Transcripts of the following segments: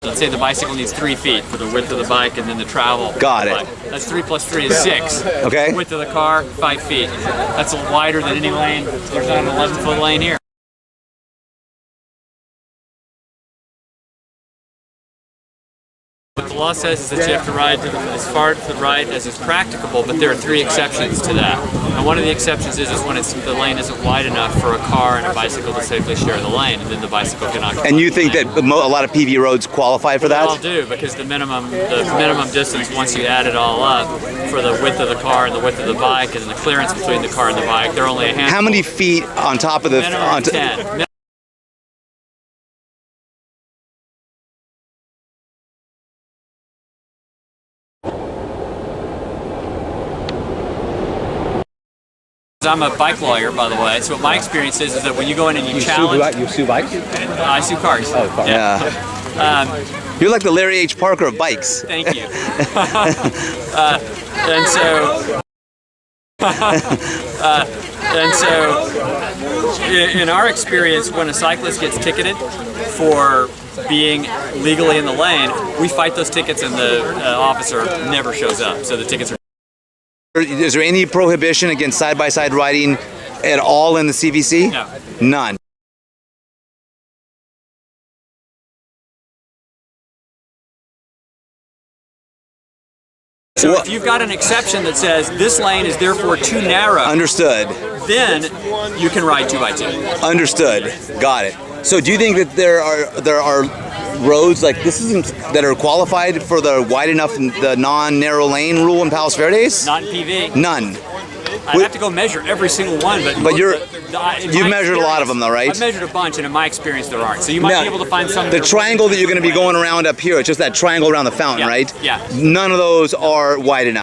Let's say the bicycle needs 3 feet for the width of the bike and then the travel. Got it. That's 3 plus 3 is 6. Okay. Width of the car, 5 feet. That's wider than any lane. There's not an 11-foot lane here. What the law says is that you have to ride to as far to the right as is practicable, but there are 3 exceptions to that. And one of the exceptions is when the lane isn't wide enough for a car and a bicycle to safely share the lane, and then the bicycle can occupy. And you think that a lot of PV roads qualify for that? They all do, because the minimum distance, once you add it all up, for the width of the car and the width of the bike and the clearance between the car and the bike, they're only a handful. How many feet on top of the... Minimum 10. I'm a bike lawyer, by the way, so what my experience is that when you go in and you challenge... You sue bikes? I sue cars. Oh, cars. Yeah. You're like the Larry H. Parker of bikes. Thank you. And so, in our experience, when a cyclist gets ticketed for being legally in the lane, we fight those tickets and the officer never shows up, so the tickets are... Is there any prohibition against side-by-side riding at all in the CVC? No. None. So if you've got an exception that says this lane is therefore too narrow, Understood. then you can ride 2x2. Understood. Got it. So do you think that there are roads like this that are qualified for the wide enough, the non-narrow lane rule in Palos Verdes? Not in PV. None. I'd have to go measure every single one, but you've measured a lot of them though, right? I've measured a bunch, and in my experience there aren't. So you might be able to find some. The triangle that you're going to be going around up here, it's just that triangle around the fountain, right? Yeah. None of those are wide enough.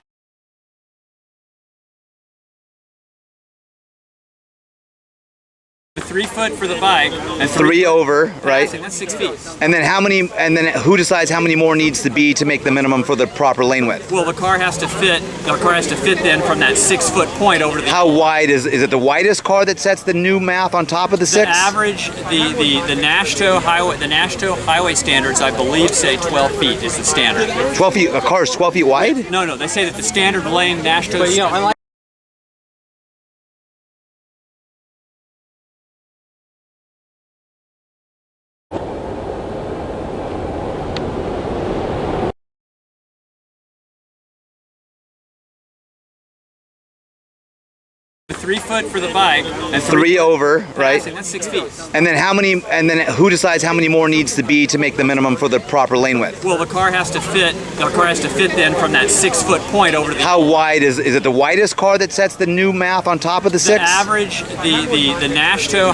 3 foot for the bike and 3 over, right? That's 6 feet. And then how many? And then who decides how many more needs to be to make the minimum for the proper lane width? Well, the car has to fit. The car has to fit then from that 6 foot point over to the. How wide is it? The widest car that sets the new math on top of the 6? The average, the NASHTO highway standards, I believe, say 12 feet is the standard. 12 feet. A car is 12 feet wide? No, they say that the standard lane NASHTO. But unlike. The 3 foot for the bike and 3 over, right? That's 6 feet. And then how many? And then who decides how many more needs to be to make the minimum for the proper lane width? Well, the car has to fit. The car has to fit then from that 6 foot point over to the. How wide is it? The widest car that sets the new math on top of the 6? The average, the NASHTO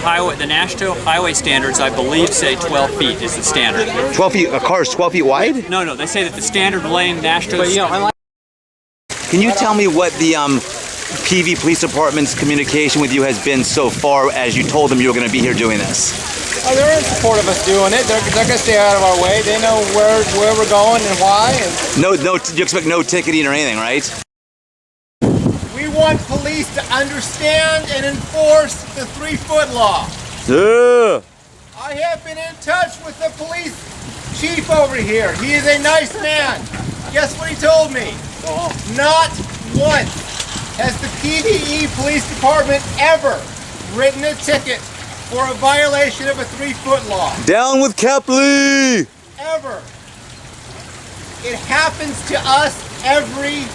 highway standards, I believe, say 12 feet is the standard. 12 feet. A car is 12 feet wide? No, they say that the standard lane NASHTO. Unlike. Can you tell me what the PV Police Department's communication with you has been so far as you told them you were going to be here doing this? Oh, they're in support of us doing it. They're going to stay out of our way. They know where we're going and why. No, you expect no ticketing or anything, right? We want police to understand and enforce the 3 foot law. Yeah. I have been in touch with the police chief over here. He is a nice man. Guess what he told me? Not once has the PVE Police Department ever written a ticket for a violation of a 3 foot law. Down with Kepley! Ever. It happens to us every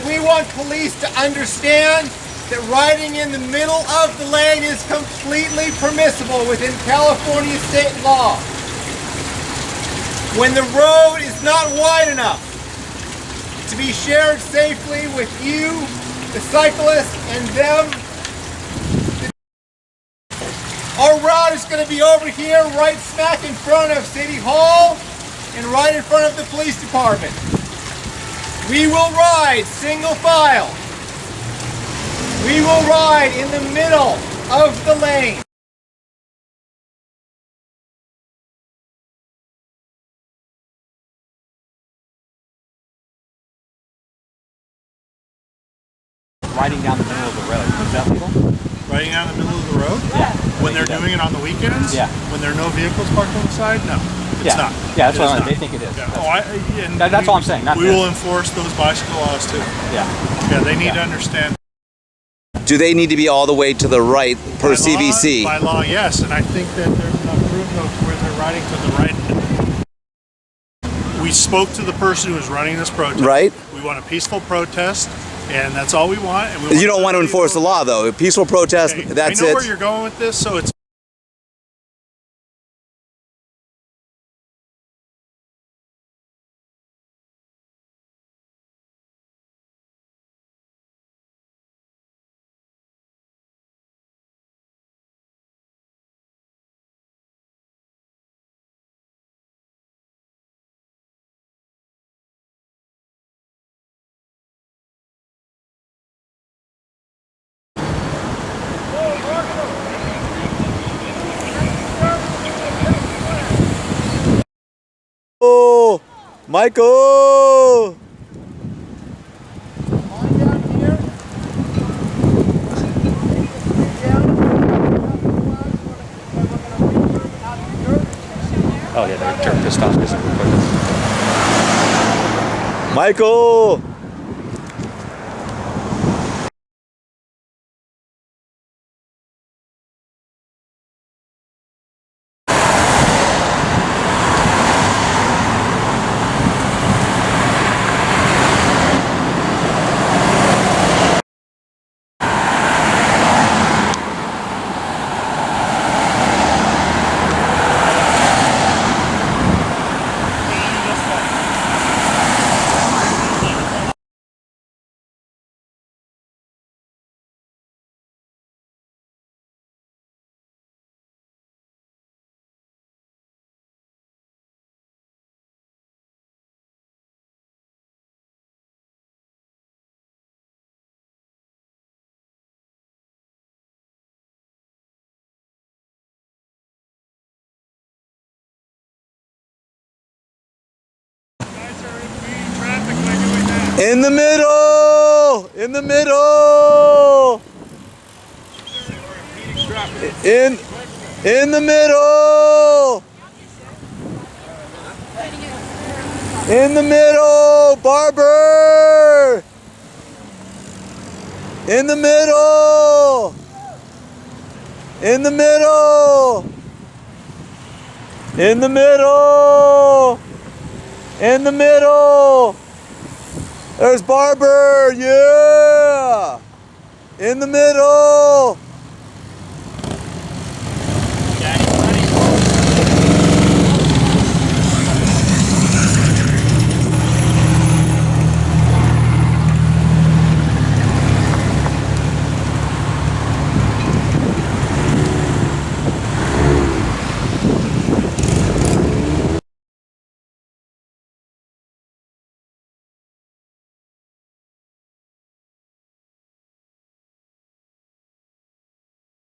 We want police to understand that riding in the middle of the lane is completely permissible within California state law. When the road is not wide enough to be shared safely with you, the cyclists, and them, our route is going to be over here right smack in front of City Hall and right in front of the police department. We will ride single file. We will ride in the middle of the lane. Riding down the middle of the road, is that legal? riding out in the middle of the road? Yeah. When they're doing it on the weekends? Yeah. When there are no vehicles parked on the side? No, it's not. Yeah, that's It what is they not. think it is. Yeah. And That's all I'm saying. Not we this. will enforce those bicycle laws too. Yeah. Yeah, they need to understand. Do they need to be all the way to the right per By CVC? Law, by law, yes, and I think that there's enough room though to where they're riding to the right. We spoke to the person who was running this protest. Right. We want a peaceful protest, and that's all we want. And we You don't want to enforce the law, though. A peaceful protest, Okay, that's I know it. where you're going with this, so it's. Oh, Michael! Oh yeah, they're pissed off because Michael! In the middle! In the middle! In the middle! In the middle! Barber! In the middle! In the middle! In the middle! In the middle! There's Barber! Yeah! In the middle!